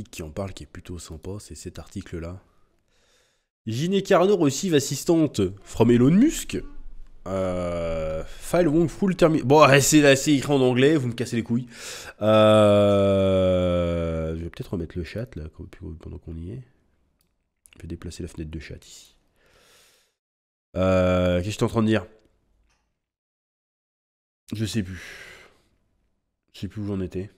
article qui en parle qui est plutôt sympa, c'est cet article-là. Gina Carano receive assistante from Elon Musk. File won't full terminal. Bon, c'est écrit en anglais, vous me cassez les couilles. Je vais peut-être remettre le chat là pendant qu'on y est. Je vais déplacer la fenêtre de chat ici. Qu'est-ce que j'étais en train de dire? Je sais plus. Je sais plus où j'en étais.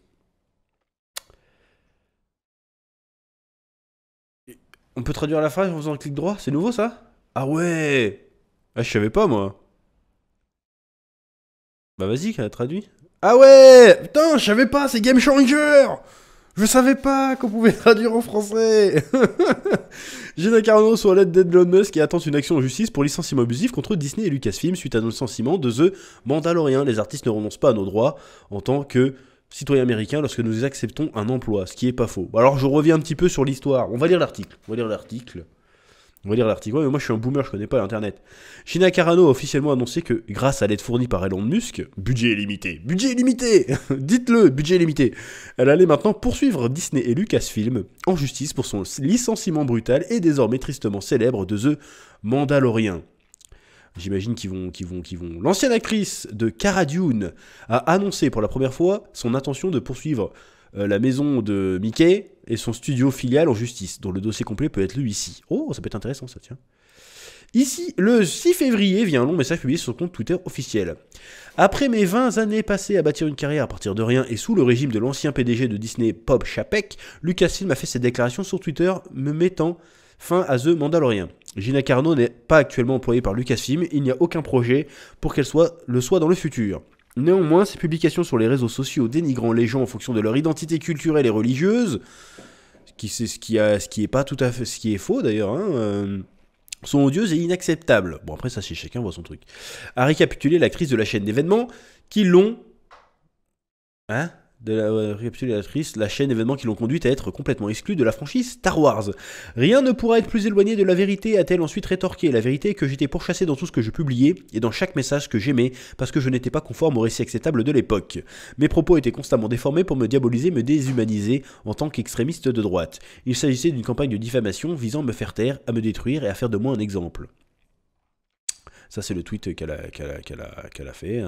On peut traduire la phrase en faisant un clic droit? C'est nouveau ça? Ah ouais! Ah, je savais pas moi. Bah vas-y, traduit. Ah ouais! Putain, je savais pas, c'est Game Changer! Je savais pas qu'on pouvait traduire en français. Gina Carano sur l'aide d'Elon Musk et attend une action en justice pour licenciement abusif contre Disney et Lucasfilm suite à nos licenciements de The Mandalorian. Les artistes ne renoncent pas à nos droits en tant que citoyens américains lorsque nous acceptons un emploi, ce qui est pas faux. Alors je reviens un petit peu sur l'histoire. On va lire l'article. Ouais, mais moi je suis un boomer, je connais pas l'internet. Gina Carano a officiellement annoncé que, grâce à l'aide fournie par Elon Musk, budget limité, dites-le, budget limité, elle allait maintenant poursuivre Disney et Lucasfilm en justice pour son licenciement brutal et désormais tristement célèbre de The Mandalorian. J'imagine qu'ils vont. L'ancienne actrice de Cara Dune a annoncé pour la première fois son intention de poursuivre la maison de Mickey et son studio filial en justice, dont le dossier complet peut être lu ici. Oh, ça peut être intéressant ça, tiens. Ici, le 6 février, vient un long message publié sur son compte Twitter officiel. Après mes 20 années passées à bâtir une carrière à partir de rien et sous le régime de l'ancien PDG de Disney, Bob Chapek, Lucasfilm a fait cette déclaration sur Twitter me mettant fin à The Mandalorian. Gina Carano n'est pas actuellement employée par Lucasfilm, il n'y a aucun projet pour qu'elle le soit dans le futur. Néanmoins, ces publications sur les réseaux sociaux dénigrant les gens en fonction de leur identité culturelle et religieuse, ce qui est pas tout à fait, ce qui est faux d'ailleurs, sont odieuses et inacceptables. Bon après ça c'est chacun voit son truc. A récapitulé la crise de la chaîne d'événements qui l'ont... la chaîne d'événements qui l'ont conduite à être complètement exclue de la franchise Star Wars. Rien ne pourra être plus éloigné de la vérité, a-t-elle ensuite rétorqué. La vérité est que j'étais pourchassé dans tout ce que je publiais et dans chaque message que j'aimais parce que je n'étais pas conforme au récit acceptable de l'époque. Mes propos étaient constamment déformés pour me diaboliser, me déshumaniser en tant qu'extrémiste de droite. Il s'agissait d'une campagne de diffamation visant à me faire taire, à me détruire et à faire de moi un exemple. Ça, c'est le tweet qu'elle a fait.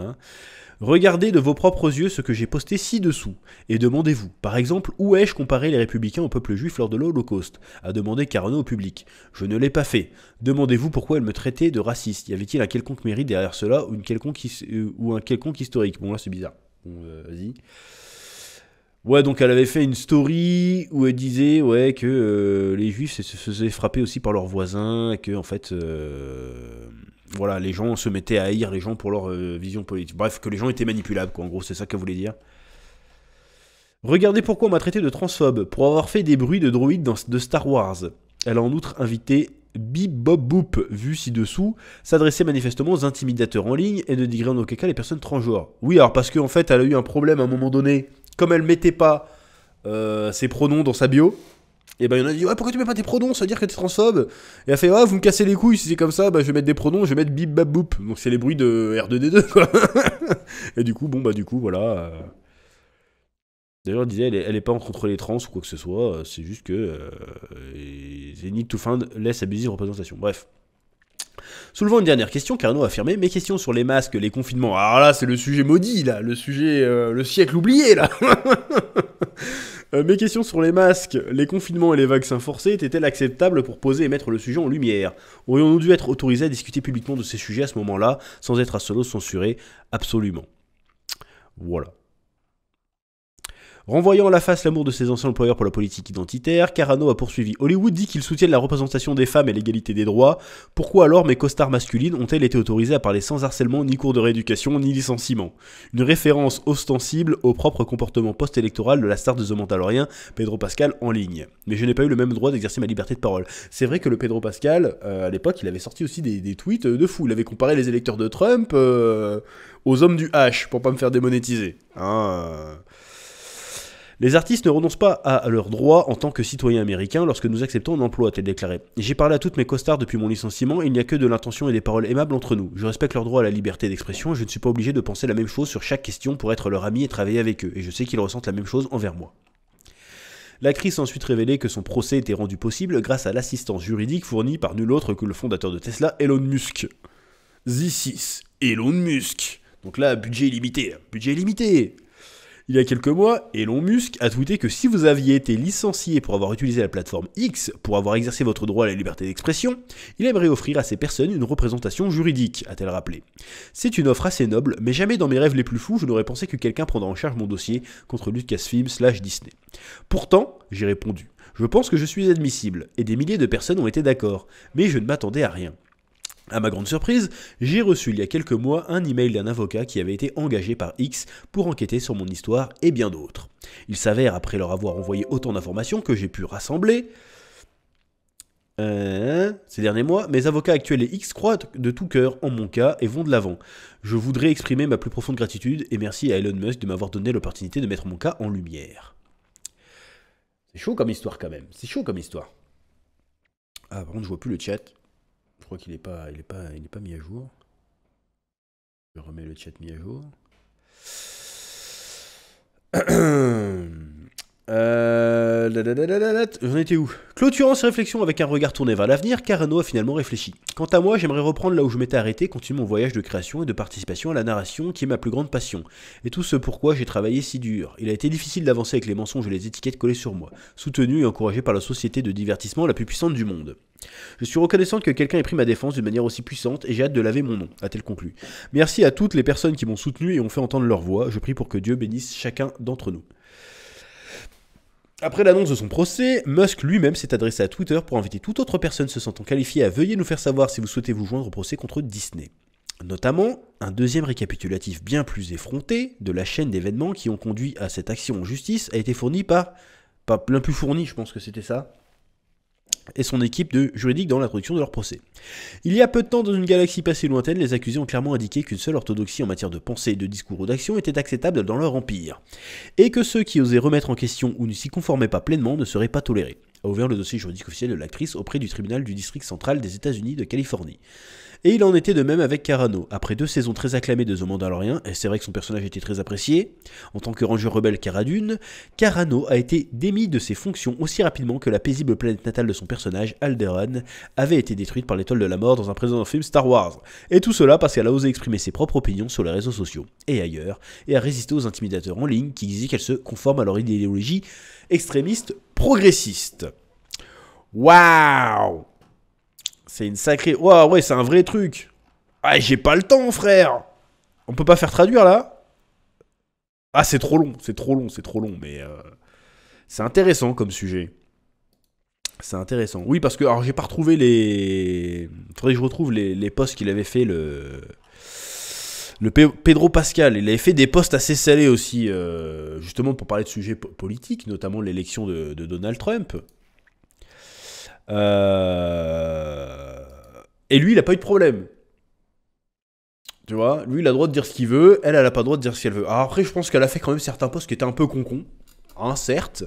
Regardez de vos propres yeux ce que j'ai posté ci-dessous, et demandez-vous, par exemple, où ai-je comparé les républicains au peuple juif lors de l'Holocauste, a demandé Carano au public. Je ne l'ai pas fait. Demandez-vous pourquoi elle me traitait de raciste. Y avait-il un quelconque mérite derrière cela, ou un quelconque historique? Bon, là, c'est bizarre. Bon, vas-y. Ouais, donc elle avait fait une story où elle disait que les juifs se faisaient frapper aussi par leurs voisins, et que, en fait... voilà, les gens se mettaient à haïr les gens pour leur vision politique. Bref, que les gens étaient manipulables, quoi. En gros, c'est ça qu'elle voulait dire. Regardez pourquoi on m'a traité de transphobe, pour avoir fait des bruits de droïdes de Star Wars. Elle a en outre invité Bip Bob Boop, vu ci-dessous, s'adressait manifestement aux intimidateurs en ligne et ne dénigrer en aucun cas les personnes transgenres. Oui, alors parce qu'en fait, elle a eu un problème à un moment donné, comme elle mettait pas ses pronoms dans sa bio. Et ben il y en a dit ouais pourquoi tu mets pas tes pronoms, ça veut dire que t'es transphobe. Et elle a fait ouais vous me cassez les couilles si c'est comme ça, bah je vais mettre des pronoms, je vais mettre bip bap boop. Donc c'est les bruits de R2D2 quoi. Et du coup voilà. D'ailleurs elle disait elle est pas contre les trans ou quoi que ce soit, c'est juste que they need to find less abusive représentation. Bref. Soulevant une dernière question, Carano a affirmé mes questions sur les masques, les confinements. Alors là c'est le sujet maudit là, le sujet le siècle oublié là. Mes questions sur les masques, les confinements et les vaccins forcés étaient-elles acceptables pour poser et mettre le sujet en lumière? Aurions-nous dû être autorisés à discuter publiquement de ces sujets à ce moment-là, sans être à solo censurés? Absolument. Voilà. Renvoyant à la face l'amour de ses anciens employeurs pour la politique identitaire, Carano a poursuivi. Hollywood dit qu'ils soutiennent la représentation des femmes et l'égalité des droits. Pourquoi alors mes costards masculines ont-elles été autorisées à parler sans harcèlement, ni cours de rééducation, ni licenciement? Une référence ostensible au propre comportement post-électoral de la star de The Mandalorian, Pedro Pascal, en ligne. Mais je n'ai pas eu le même droit d'exercer ma liberté de parole. C'est vrai que le Pedro Pascal, à l'époque, il avait sorti aussi des tweets de fou. Il avait comparé les électeurs de Trump aux hommes du H, pour pas me faire démonétiser. Les artistes ne renoncent pas à leurs droits en tant que citoyens américains lorsque nous acceptons un emploi, a-t-elle déclaré. J'ai parlé à toutes mes costards depuis mon licenciement, il n'y a que de l'intention et des paroles aimables entre nous. Je respecte leur droit à la liberté d'expression et je ne suis pas obligé de penser la même chose sur chaque question pour être leur ami et travailler avec eux. Et je sais qu'ils ressentent la même chose envers moi. L'actrice a ensuite révélé que son procès était rendu possible grâce à l'assistance juridique fournie par nul autre que le fondateur de Tesla, Elon Musk. This is Elon Musk. Donc là, budget illimité. Budget illimité. Il y a quelques mois, Elon Musk a tweeté que si vous aviez été licencié pour avoir utilisé la plateforme X pour avoir exercé votre droit à la liberté d'expression, il aimerait offrir à ces personnes une représentation juridique, a-t-elle rappelé. C'est une offre assez noble, mais jamais dans mes rêves les plus fous je n'aurais pensé que quelqu'un prendra en charge mon dossier contre Lucasfilm/Disney. Pourtant, j'ai répondu, je pense que je suis admissible, et des milliers de personnes ont été d'accord, mais je ne m'attendais à rien. À ma grande surprise, j'ai reçu il y a quelques mois un email d'un avocat qui avait été engagé par X pour enquêter sur mon histoire et bien d'autres. Il s'avère, après leur avoir envoyé autant d'informations que j'ai pu rassembler, ces derniers mois, mes avocats actuels et X croient de tout cœur en mon cas et vont de l'avant. Je voudrais exprimer ma plus profonde gratitude et merci à Elon Musk de m'avoir donné l'opportunité de mettre mon cas en lumière. C'est chaud comme histoire quand même, c'est chaud comme histoire. Ah par contre je vois plus le chat. Je crois qu'il n'est pas mis à jour. Je remets le chat mis à jour. J'en étais où? Clôturant ses réflexions avec un regard tourné vers l'avenir, Carano a finalement réfléchi. Quant à moi, j'aimerais reprendre là où je m'étais arrêté, continuer mon voyage de création et de participation à la narration, qui est ma plus grande passion. Et tout ce pourquoi j'ai travaillé si dur. Il a été difficile d'avancer avec les mensonges et les étiquettes collées sur moi, soutenu et encouragé par la société de divertissement la plus puissante du monde. Je suis reconnaissante que quelqu'un ait pris ma défense d'une manière aussi puissante et j'ai hâte de laver mon nom, a-t-elle conclu. Merci à toutes les personnes qui m'ont soutenu et ont fait entendre leur voix. Je prie pour que Dieu bénisse chacun d'entre nous. Après l'annonce de son procès, Musk lui-même s'est adressé à Twitter pour inviter toute autre personne se sentant qualifiée à veuillez nous faire savoir si vous souhaitez vous joindre au procès contre Disney. Notamment, un deuxième récapitulatif bien plus effronté de la chaîne d'événements qui ont conduit à cette action en justice a été fourni par l'un plus fourni, je pense que c'était ça, et son équipe de juridique dans l'introduction de leur procès. Il y a peu de temps, dans une galaxie passée lointaine, les accusés ont clairement indiqué qu'une seule orthodoxie en matière de pensée, de discours ou d'action était acceptable dans leur empire, et que ceux qui osaient remettre en question ou ne s'y conformaient pas pleinement ne seraient pas tolérés, a ouvert le dossier juridique officiel de l'actrice auprès du tribunal du district central des États-Unis de Californie. Et il en était de même avec Carano. Après 2 saisons très acclamées de The Mandalorian, et c'est vrai que son personnage était très apprécié, en tant que ranger rebelle Cara Dune, Carano a été démis de ses fonctions aussi rapidement que la paisible planète natale de son personnage, Alderaan, avait été détruite par l'étoile de la mort dans un précédent film Star Wars. Et tout cela parce qu'elle a osé exprimer ses propres opinions sur les réseaux sociaux, et ailleurs, et a résisté aux intimidateurs en ligne qui disaient qu'elle se conforme à leur idéologie extrémiste progressiste. Waouh! C'est une sacrée... Waouh, ouais, c'est un vrai truc. Ah, j'ai pas le temps, frère. On peut pas faire traduire, là? Ah, c'est trop long, mais... c'est intéressant comme sujet. C'est intéressant. Oui, parce que... Alors, j'ai pas retrouvé les... Faudrait que je retrouve les posts qu'il avait fait, le Pedro Pascal. Il avait fait des posts assez salés aussi, justement pour parler de sujets politiques, notamment l'élection de Donald Trump. Et lui, il a pas eu de problème. Tu vois, lui, il a le droit de dire ce qu'il veut, elle a pas le droit de dire ce qu'elle veut. Alors après, je pense qu'elle a fait quand même certains posts qui étaient un peu con-con. Hein, certes.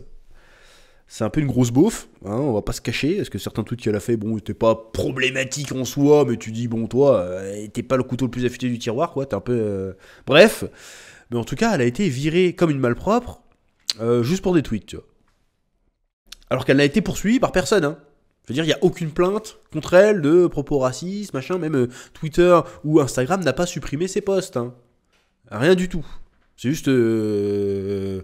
C'est un peu une grosse beauf, hein, on va pas se cacher, parce que certains tweets qu'elle a fait, bon, t'es pas problématique en soi, mais tu dis, bon, toi, t'es pas le couteau le plus affûté du tiroir, quoi, t'es un peu... Bref. Mais en tout cas, elle a été virée comme une malpropre, juste pour des tweets, tu vois. Alors qu'elle n'a été poursuivie par personne, hein. Je veux dire, il n'y a aucune plainte contre elle de propos racistes, machin, même Twitter ou Instagram n'a pas supprimé ses posts, hein. Rien du tout. C'est juste les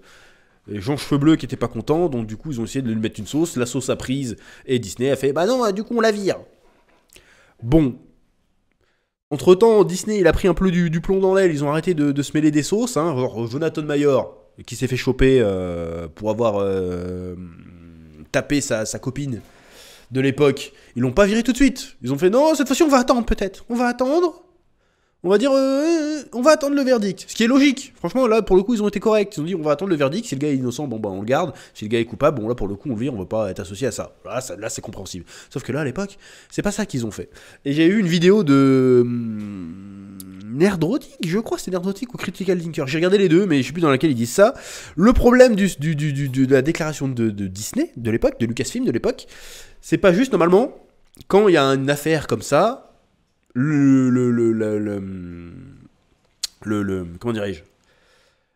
gens cheveux bleus qui étaient pas contents, donc du coup ils ont essayé de lui mettre une sauce, la sauce a prise, et Disney a fait, bah non, du coup on la vire. Bon. Entre temps, Disney il a pris un peu du plomb dans l'aile, ils ont arrêté de se mêler des sauces, hein. Genre Jonathan Mayor, qui s'est fait choper pour avoir tapé sa copine de l'époque, ils l'ont pas viré tout de suite. Ils ont fait non, cette fois-ci on va attendre peut-être. On va attendre. On va dire on va attendre le verdict. Ce qui est logique. Franchement là pour le coup ils ont été corrects. Ils ont dit on va attendre le verdict. Si le gars est innocent, bon bah on le garde. Si le gars est coupable, bon là pour le coup on le vire, on va pas être associé à ça. Là c'est compréhensible. Sauf que là à l'époque, c'est pas ça qu'ils ont fait. Et j'ai eu une vidéo de Nerdrotic, je crois, c'était Nerdrotic ou Critical Thinker. J'ai regardé les deux, mais je sais plus dans laquelle ils disent ça. Le problème de la déclaration de Disney de l'époque, de Lucasfilm de l'époque, c'est pas juste normalement quand il y a une affaire comme ça, comment dirais-je,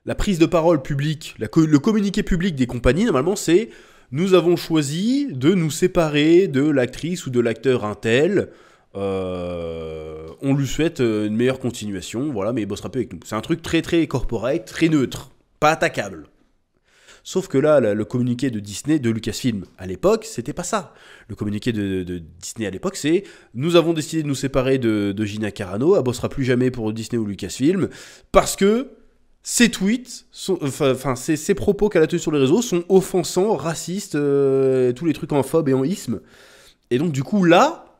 la prise de parole publique, le communiqué public des compagnies, normalement c'est nous avons choisi de nous séparer de l'actrice ou de l'acteur untel. On lui souhaite une meilleure continuation, voilà, mais il bossera plus avec nous. C'est un truc très très corporate, très neutre, pas attaquable. Sauf que là, le communiqué de Disney, de Lucasfilm à l'époque, c'était pas ça. Le communiqué de Disney à l'époque, c'est « Nous avons décidé de nous séparer de Gina Carano, elle bossera plus jamais pour Disney ou Lucasfilm, parce que ses tweets, ses propos qu'elle a tenus sur les réseaux sont offensants, racistes, tous les trucs en phobe et en isme. Et donc du coup, là,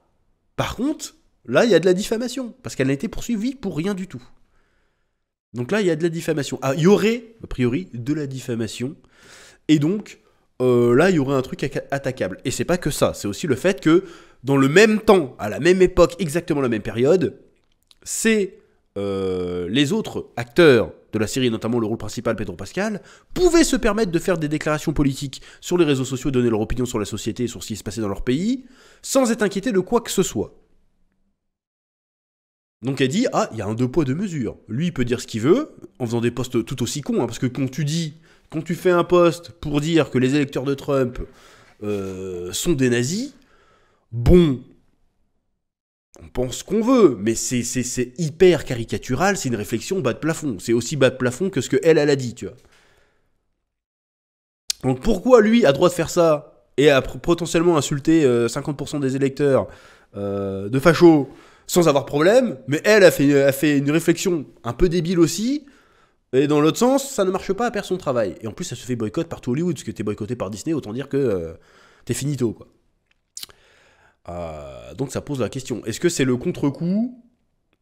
par contre, là, il y a de la diffamation, parce qu'elle n'a été poursuivie pour rien du tout. Donc là, il y a de la diffamation. Ah, il y aurait, a priori, de la diffamation. Et donc, là, il y aurait un truc attaquable. Et c'est pas que ça. C'est aussi le fait que, dans le même temps, à la même époque, exactement la même période, c'est les autres acteurs de la série, notamment le rôle principal, Pedro Pascal, pouvaient se permettre de faire des déclarations politiques sur les réseaux sociaux, donner leur opinion sur la société et sur ce qui se passait dans leur pays, sans être inquiétés de quoi que ce soit. Donc elle dit, ah, il y a un 2 poids 2 mesures. Lui, il peut dire ce qu'il veut, en faisant des posts tout aussi cons, hein, parce que quand tu fais un post pour dire que les électeurs de Trump sont des nazis, bon, on pense qu'on veut, mais c'est hyper caricatural, c'est une réflexion bas de plafond. C'est aussi bas de plafond que ce qu'elle a dit, tu vois. Donc pourquoi lui a le droit de faire ça, et a potentiellement insulter 50% des électeurs de fachos, sans avoir problème, mais elle a fait une réflexion un peu débile aussi, et dans l'autre sens, ça ne marche pas, elle perd son travail. Et en plus, ça se fait boycott par tout Hollywood, parce que t'es boycotté par Disney, autant dire que t'es finito, quoi. Donc ça pose la question. Est-ce que c'est le contre-coup?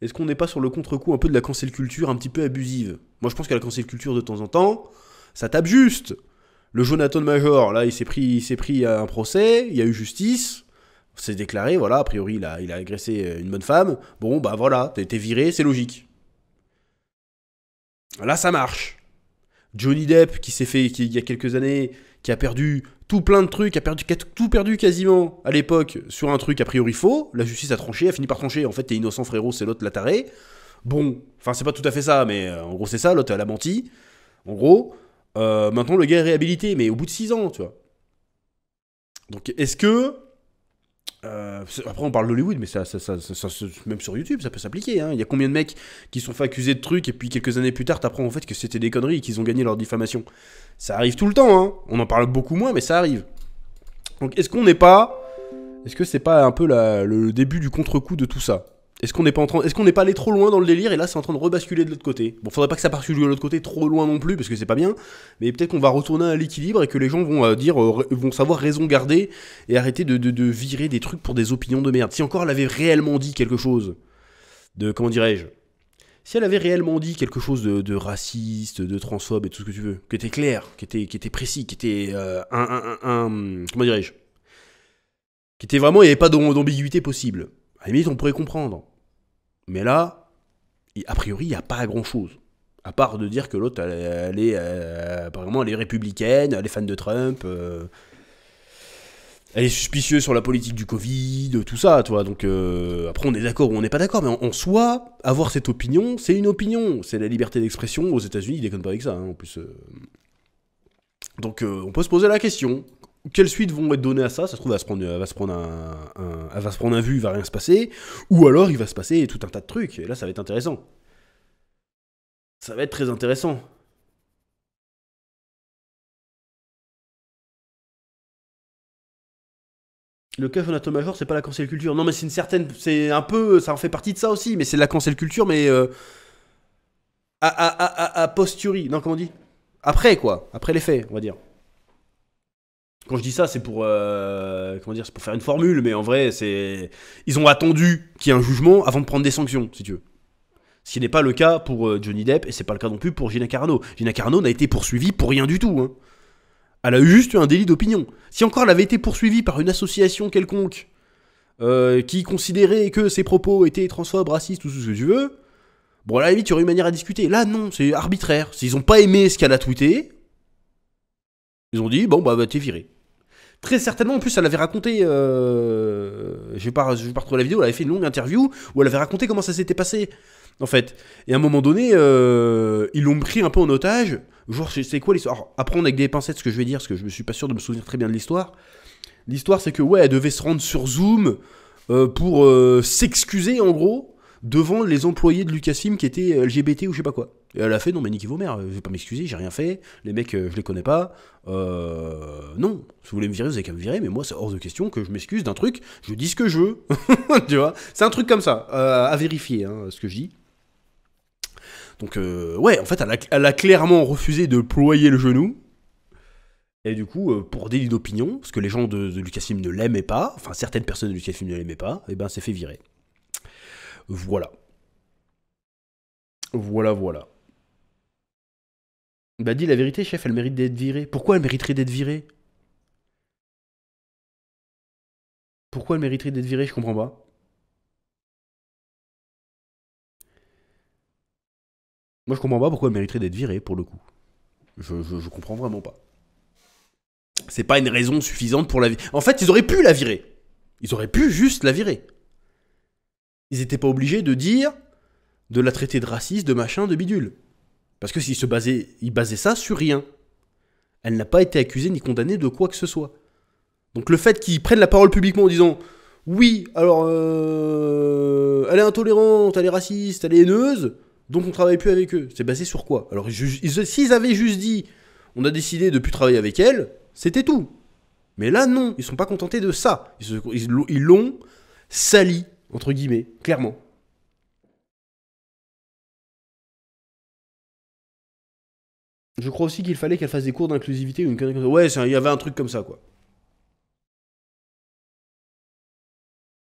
Est-ce qu'on n'est pas sur le contre-coup un peu de la cancel culture un petit peu abusive? Moi, je pense que la cancel culture, de temps en temps, ça tape juste. Le Jonathan Major, là, il s'est pris à un procès, il y a eu justice. C'est déclaré, voilà, a priori, il a agressé une bonne femme. Bon, bah voilà, t'es viré, c'est logique. Là, ça marche. Johnny Depp, il y a quelques années, qui a perdu tout plein de trucs, qui a tout perdu quasiment à l'époque sur un truc a priori faux. La justice a tranché, a fini par trancher. En fait, t'es innocent, frérot, c'est l'autre la taré. Bon, enfin, c'est pas tout à fait ça, mais en gros, c'est ça, l'autre, elle a menti. En gros, maintenant, le gars est réhabilité, mais au bout de 6 ans, tu vois. Donc, est-ce que... après on parle d'Hollywood, mais ça, même sur YouTube ça peut s'appliquer, hein. Il y a combien de mecs qui sont fait accuser de trucs et puis quelques années plus tard t'apprends en fait que c'était des conneries et qu'ils ont gagné leur diffamation. Ça arrive tout le temps, hein. On en parle beaucoup moins mais ça arrive. Donc est-ce que c'est pas un peu le début du contre-coup de tout ça? Est-ce qu'on n'est pas allé trop loin dans le délire et là c'est en train de rebasculer de l'autre côté? Bon, faudrait pas que ça bascule de l'autre côté trop loin non plus parce que c'est pas bien, mais peut-être qu'on va retourner à l'équilibre et que les gens vont savoir raison garder et arrêter de virer des trucs pour des opinions de merde. Si encore elle avait réellement dit quelque chose comment dirais-je, si elle avait réellement dit quelque chose de raciste, de transphobe et tout ce que tu veux, qui était clair, qui était précis, qui était comment dirais-je, qui était vraiment, il n'y avait pas d'ambiguïté possible. À la limite, on pourrait comprendre. Mais là, a priori, il n'y a pas grand-chose. À part de dire que l'autre, apparemment, elle est républicaine, elle est fan de Trump, elle est suspicieuse sur la politique du Covid, tout ça, tu vois. Donc, après, on est d'accord ou on n'est pas d'accord. Mais en soi, avoir cette opinion, c'est une opinion. C'est la liberté d'expression. Aux États-Unis, ils déconnent pas avec ça, hein, en plus. Donc, on peut se poser la question. Quelles suites vont être données à ça? Ça se trouve, elle va se prendre un vu, il va rien se passer. Ou alors, il va se passer tout un tas de trucs. Et là, ça va être intéressant. Ça va être très intéressant. Le cas Jonathan Major, c'est pas la cancel culture. Non, mais c'est une certaine... C'est un peu... Ça en fait partie de ça aussi. Mais c'est de la cancel culture, mais... a posteriori. Non, comment on dit? Après, quoi. Après les faits, on va dire. Quand je dis ça, c'est pour comment dire, c'est pour faire une formule, mais en vrai, ils ont attendu qu'il y ait un jugement avant de prendre des sanctions, si tu veux. Ce qui n'est pas le cas pour Johnny Depp, et c'est pas le cas non plus pour Gina Carano. Gina Carano n'a été poursuivie pour rien du tout, hein. Elle a eu juste un délit d'opinion. Si encore elle avait été poursuivie par une association quelconque qui considérait que ses propos étaient transphobes, racistes, tout ce que tu veux, bon, à la limite, il y aurait une manière à discuter. Là, non, c'est arbitraire. S'ils ont pas aimé ce qu'elle a tweeté, ils ont dit, bon, bah t'es viré. Très certainement, en plus, elle avait raconté, je vais pas retrouver la vidéo, elle avait fait une longue interview où elle avait raconté comment ça s'était passé, en fait. Et à un moment donné, ils l'ont pris un peu en otage Genre, c'est quoi l'histoire? Alors, à prendre avec des pincettes ce que je vais dire, parce que je me suis pas sûr de me souvenir très bien de l'histoire. L'histoire, c'est que, ouais, elle devait se rendre sur Zoom pour s'excuser, en gros, devant les employés de Lucasfilm qui étaient LGBT ou je sais pas quoi. Et elle a fait, non mais niquez vos mères, je vais pas m'excuser, j'ai rien fait, les mecs, je les connais pas. Non, si vous voulez me virer, vous avez qu'à me virer, mais moi, c'est hors de question que je m'excuse d'un truc, je dis ce que je veux. Tu vois, c'est un truc comme ça, à vérifier, hein, ce que je dis. Donc, ouais, en fait, elle a clairement refusé de ployer le genou. Et du coup, pour délit d'opinion, parce que les gens de Lucasfilm ne l'aimaient pas, enfin, certaines personnes de Lucasfilm ne l'aimaient pas, et ben, c'est fait virer. Voilà. Voilà. Bah, dis la vérité, chef, elle mérite d'être virée. Pourquoi elle mériterait d'être virée? Pourquoi elle mériterait d'être virée? Je comprends pas. Moi, je comprends pas pourquoi elle mériterait d'être virée, pour le coup. Je comprends vraiment pas. C'est pas une raison suffisante pour la virer. En fait, ils auraient pu la virer. Ils auraient pu juste la virer. Ils étaient pas obligés de dire, de la traiter de raciste, de machin, de bidule. Parce que ils basaient ça sur rien. Elle n'a pas été accusée ni condamnée de quoi que ce soit. Donc le fait qu'ils prennent la parole publiquement en disant oui, alors elle est intolérante, elle est raciste, elle est haineuse, donc on travaille plus avec eux. C'est basé sur quoi? Alors s'ils avaient juste dit on a décidé de plus travailler avec elle, c'était tout. Mais là non, ils sont pas contentés de ça. Ils l'ont sali, entre guillemets, clairement. Je crois aussi qu'il fallait qu'elle fasse des cours d'inclusivité ou une connerie comme ça. Ouais, il y avait un truc comme ça, quoi.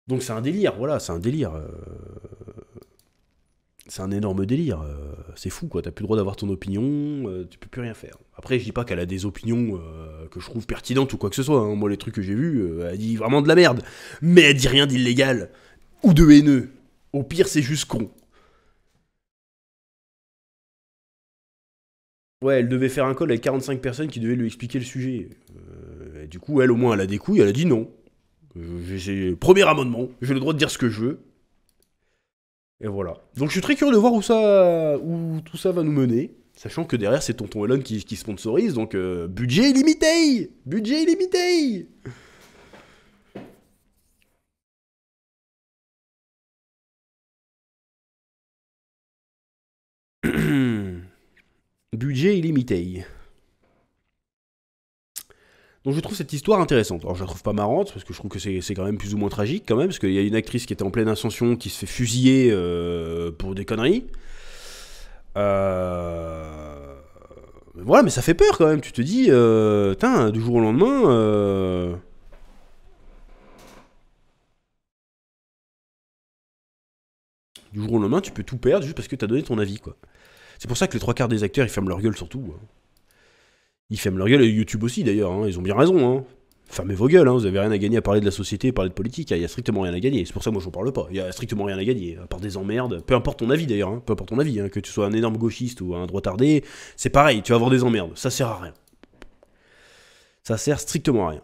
Donc c'est un délire, voilà, c'est un délire. C'est un énorme délire. C'est fou, quoi. T'as plus le droit d'avoir ton opinion, tu peux plus rien faire. Après, je dis pas qu'elle a des opinions que je trouve pertinentes ou quoi que ce soit. Hein. Moi, les trucs que j'ai vus, elle dit vraiment de la merde. Mais elle dit rien d'illégal ou de haineux. Au pire, c'est juste con. Ouais, elle devait faire un call avec 45 personnes qui devaient lui expliquer le sujet. Et du coup, elle, au moins, elle a des couilles, elle a dit non. Premier amendement, j'ai le droit de dire ce que je veux. Et voilà. Donc je suis très curieux de voir où tout ça va nous mener. Sachant que derrière, c'est Tonton Elon qui sponsorise, donc budget illimité. Budget illimité. Budget illimité. Donc je trouve cette histoire intéressante. Alors je la trouve pas marrante, parce que je trouve que c'est quand même plus ou moins tragique quand même, parce qu'il y a une actrice qui était en pleine ascension qui se fait fusiller pour des conneries. Voilà, mais ça fait peur quand même. Tu te dis, putain, du jour au lendemain... Du jour au lendemain, tu peux tout perdre juste parce que t'as donné ton avis, quoi. C'est pour ça que les trois quarts des acteurs, ils ferment leur gueule surtout. Hein. Ils ferment leur gueule, et YouTube aussi d'ailleurs, hein. Ils ont bien raison. Hein. Fermez vos gueules, hein. Vous avez rien à gagner à parler de la société, à parler de politique, il y a strictement rien à gagner. C'est pour ça que moi j'en parle pas. Il y a strictement rien à gagner, à part des emmerdes. Peu importe ton avis d'ailleurs, hein. Peu importe ton avis, hein. Que tu sois un énorme gauchiste ou un droitardé, c'est pareil, tu vas avoir des emmerdes. Ça sert à rien. Ça sert strictement à rien.